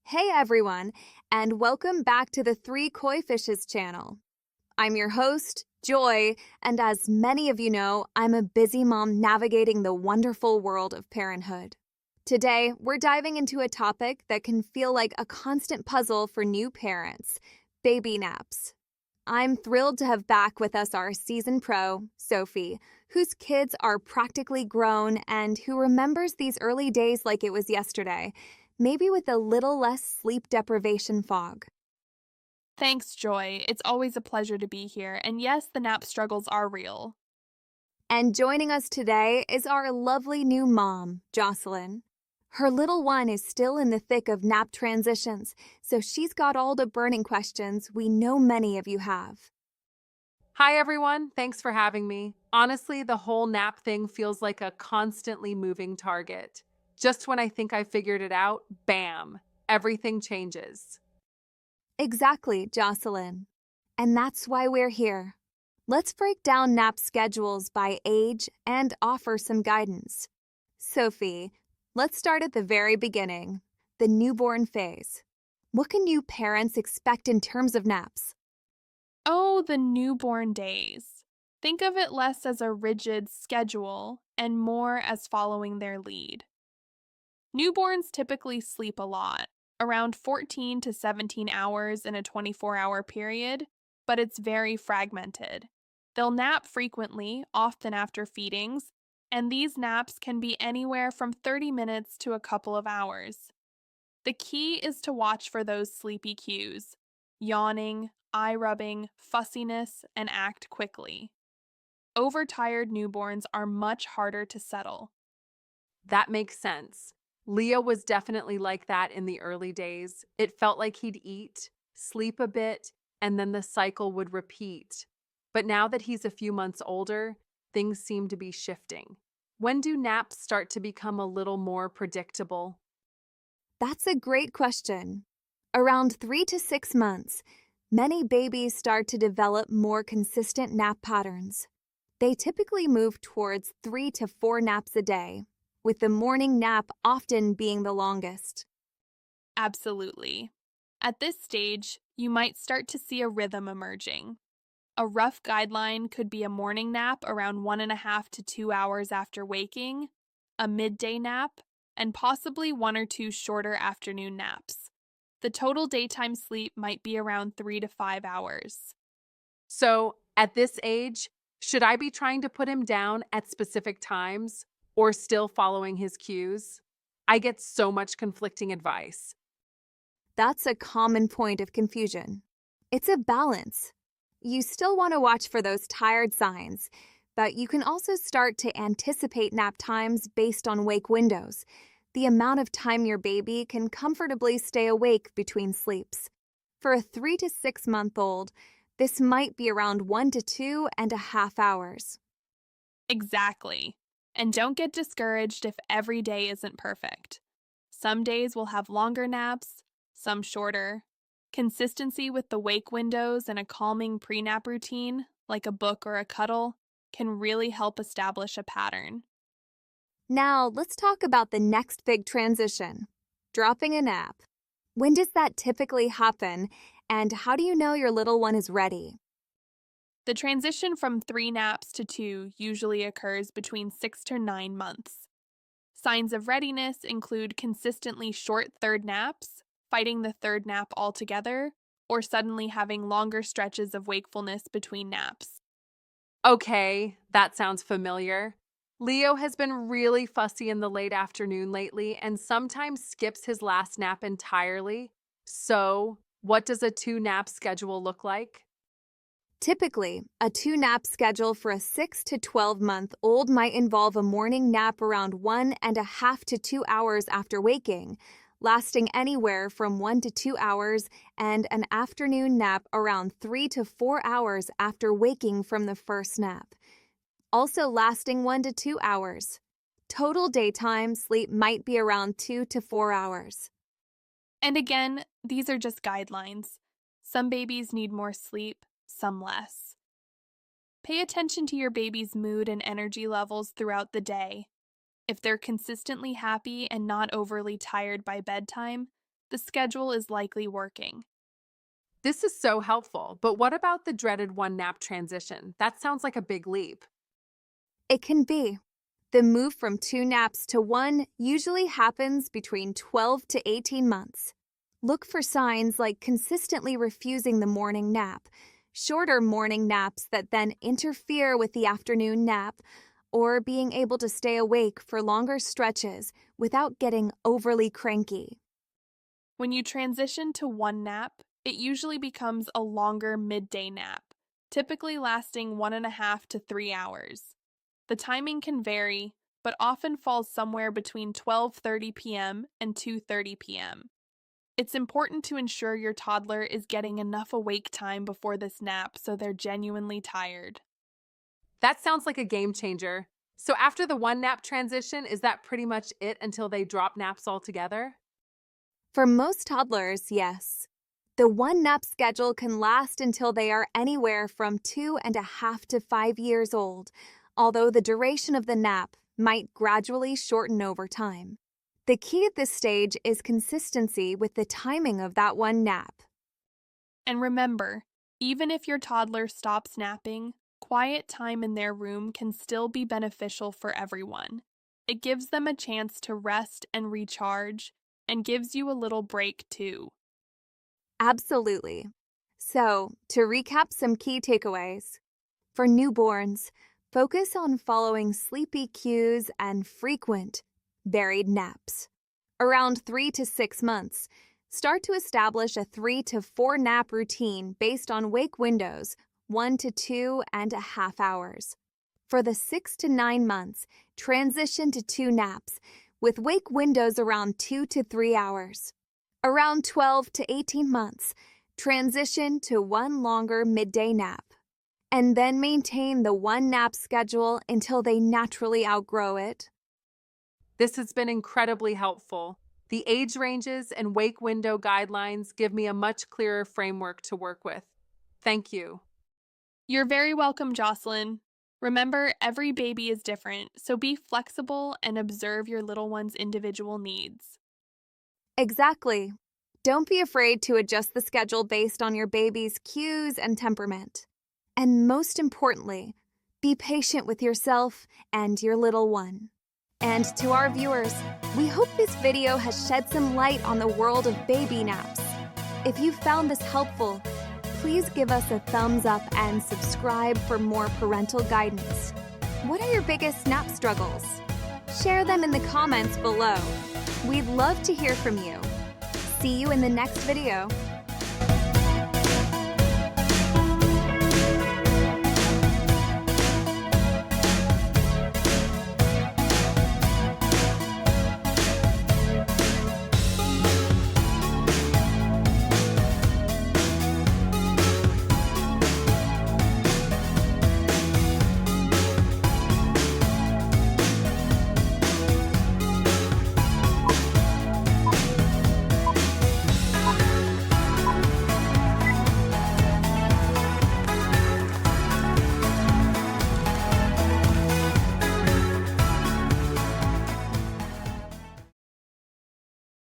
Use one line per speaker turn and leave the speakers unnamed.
Hey everyone, and welcome back to the Three Koi Fishes channel. I'm your host, Joy, and as many of you know, I'm a busy mom navigating the wonderful world of parenthood. Today, we're diving into a topic that can feel like a constant puzzle for new parents: baby naps. I'm thrilled to have back with us our seasoned pro, Sophie, whose kids are practically grown and who remembers these early days like it was yesterday, maybe with a little less sleep deprivation fog.
Thanks, Joy. It's always a pleasure to be here. And yes, the nap struggles are real.
And joining us today is our lovely new mom, Jocelyn. Her little one is still in the thick of nap transitions, so she's got all the burning questions we know many of you have.
Hi, everyone. Thanks for having me. Honestly, the whole nap thing feels like a constantly moving target. Just when I think I figured it out, bam, everything changes.
Exactly, Jocelyn. And that's why we're here. Let's break down nap schedules by age and offer some guidance. Sophie, let's start at the very beginning, the newborn phase. What can new parents expect in terms of naps?
Oh, the newborn days. Think of it less as a rigid schedule and more as following their lead. Newborns typically sleep a lot, around 14 to 17 hours in a 24-hour period, but it's very fragmented. They'll nap frequently, often after feedings, and these naps can be anywhere from 30 minutes to a couple of hours. The key is to watch for those sleepy cues: yawning, eye rubbing, fussiness, and act quickly. Overtired newborns are much harder to settle.
That makes sense. Leo was definitely like that in the early days. It felt like he'd eat, sleep a bit, and then the cycle would repeat. But now that he's a few months older, things seem to be shifting. When do naps start to become a little more predictable?
That's a great question. Around 3 to 6 months, many babies start to develop more consistent nap patterns. They typically move towards 3 to 4 naps a day, with the morning nap often being the longest.
Absolutely. At this stage, you might start to see a rhythm emerging. A rough guideline could be a morning nap around 1.5 to 2 hours after waking, a midday nap, and possibly 1 or 2 shorter afternoon naps. The total daytime sleep might be around 3 to 5 hours.
So, at this age, should I be trying to put him down at specific times or still following his cues? I get so much conflicting advice.
That's a common point of confusion. It's a balance. You still want to watch for those tired signs, but you can also start to anticipate nap times based on wake windows, the amount of time your baby can comfortably stay awake between sleeps. For a 3 to 6 month old, this might be around 1 to 2.5 hours.
Exactly. And don't get discouraged if every day isn't perfect. Some days will have longer naps, some shorter. Consistency with the wake windows and a calming pre-nap routine, like a book or a cuddle, can really help establish a pattern.
Now, let's talk about the next big transition: dropping a nap. When does that typically happen, and how do you know your little one is ready?
The transition from 3 naps to 2 usually occurs between 6 to 9 months. Signs of readiness include consistently short third naps, fighting the third nap altogether, or suddenly having longer stretches of wakefulness between naps.
Okay, that sounds familiar. Leo has been really fussy in the late afternoon lately and sometimes skips his last nap entirely. So, what does a 2 nap schedule look like?
Typically, a 2 nap schedule for a 6 to 12 month old might involve a morning nap around 1.5 to 2 hours after waking, lasting anywhere from 1 to 2 hours, and an afternoon nap around 3 to 4 hours after waking from the first nap, also lasting 1 to 2 hours. Total daytime sleep might be around 2 to 4 hours.
And again, these are just guidelines. Some babies need more sleep, some less. Pay attention to your baby's mood and energy levels throughout the day. If they're consistently happy and not overly tired by bedtime, the schedule is likely working.
This is so helpful, but what about the dreaded one nap transition? That sounds like a big leap.
It can be. The move from 2 naps to 1 usually happens between 12 to 18 months. Look for signs like consistently refusing the morning nap, shorter morning naps that then interfere with the afternoon nap, or being able to stay awake for longer stretches without getting overly cranky.
When you transition to one nap, it usually becomes a longer midday nap, typically lasting 1.5 to 3 hours. The timing can vary, but often falls somewhere between 12:30 p.m. and 2:30 p.m. It's important to ensure your toddler is getting enough awake time before this nap so they're genuinely tired.
That sounds like a game changer. So after the one nap transition, is that pretty much it until they drop naps altogether?
For most toddlers, yes. The 1 nap schedule can last until they are anywhere from 2.5 to 5 years old, although the duration of the nap might gradually shorten over time. The key at this stage is consistency with the timing of that 1 nap.
And remember, even if your toddler stops napping, quiet time in their room can still be beneficial for everyone. It gives them a chance to rest and recharge, and gives you a little break too.
Absolutely. So, to recap some key takeaways. For newborns, focus on following sleepy cues and frequent, varied naps. Around 3 to 6 months, start to establish a 3 to 4 nap routine based on wake windows, 1 to 2.5 hours. For the 6 to 9 months, transition to 2 naps, with wake windows around 2 to 3 hours. Around 12 to 18 months, transition to 1 longer midday nap. And then maintain the 1 nap schedule until they naturally outgrow it.
This has been incredibly helpful. The age ranges and wake window guidelines give me a much clearer framework to work with. Thank you.
You're very welcome, Jocelyn. Remember, every baby is different, so be flexible and observe your little one's individual needs.
Exactly. Don't be afraid to adjust the schedule based on your baby's cues and temperament. And most importantly, be patient with yourself and your little one. And to our viewers, we hope this video has shed some light on the world of baby naps. If you found this helpful, please give us a thumbs up and subscribe for more parental guidance. What are your biggest nap struggles? Share them in the comments below. We'd love to hear from you. See you in the next video.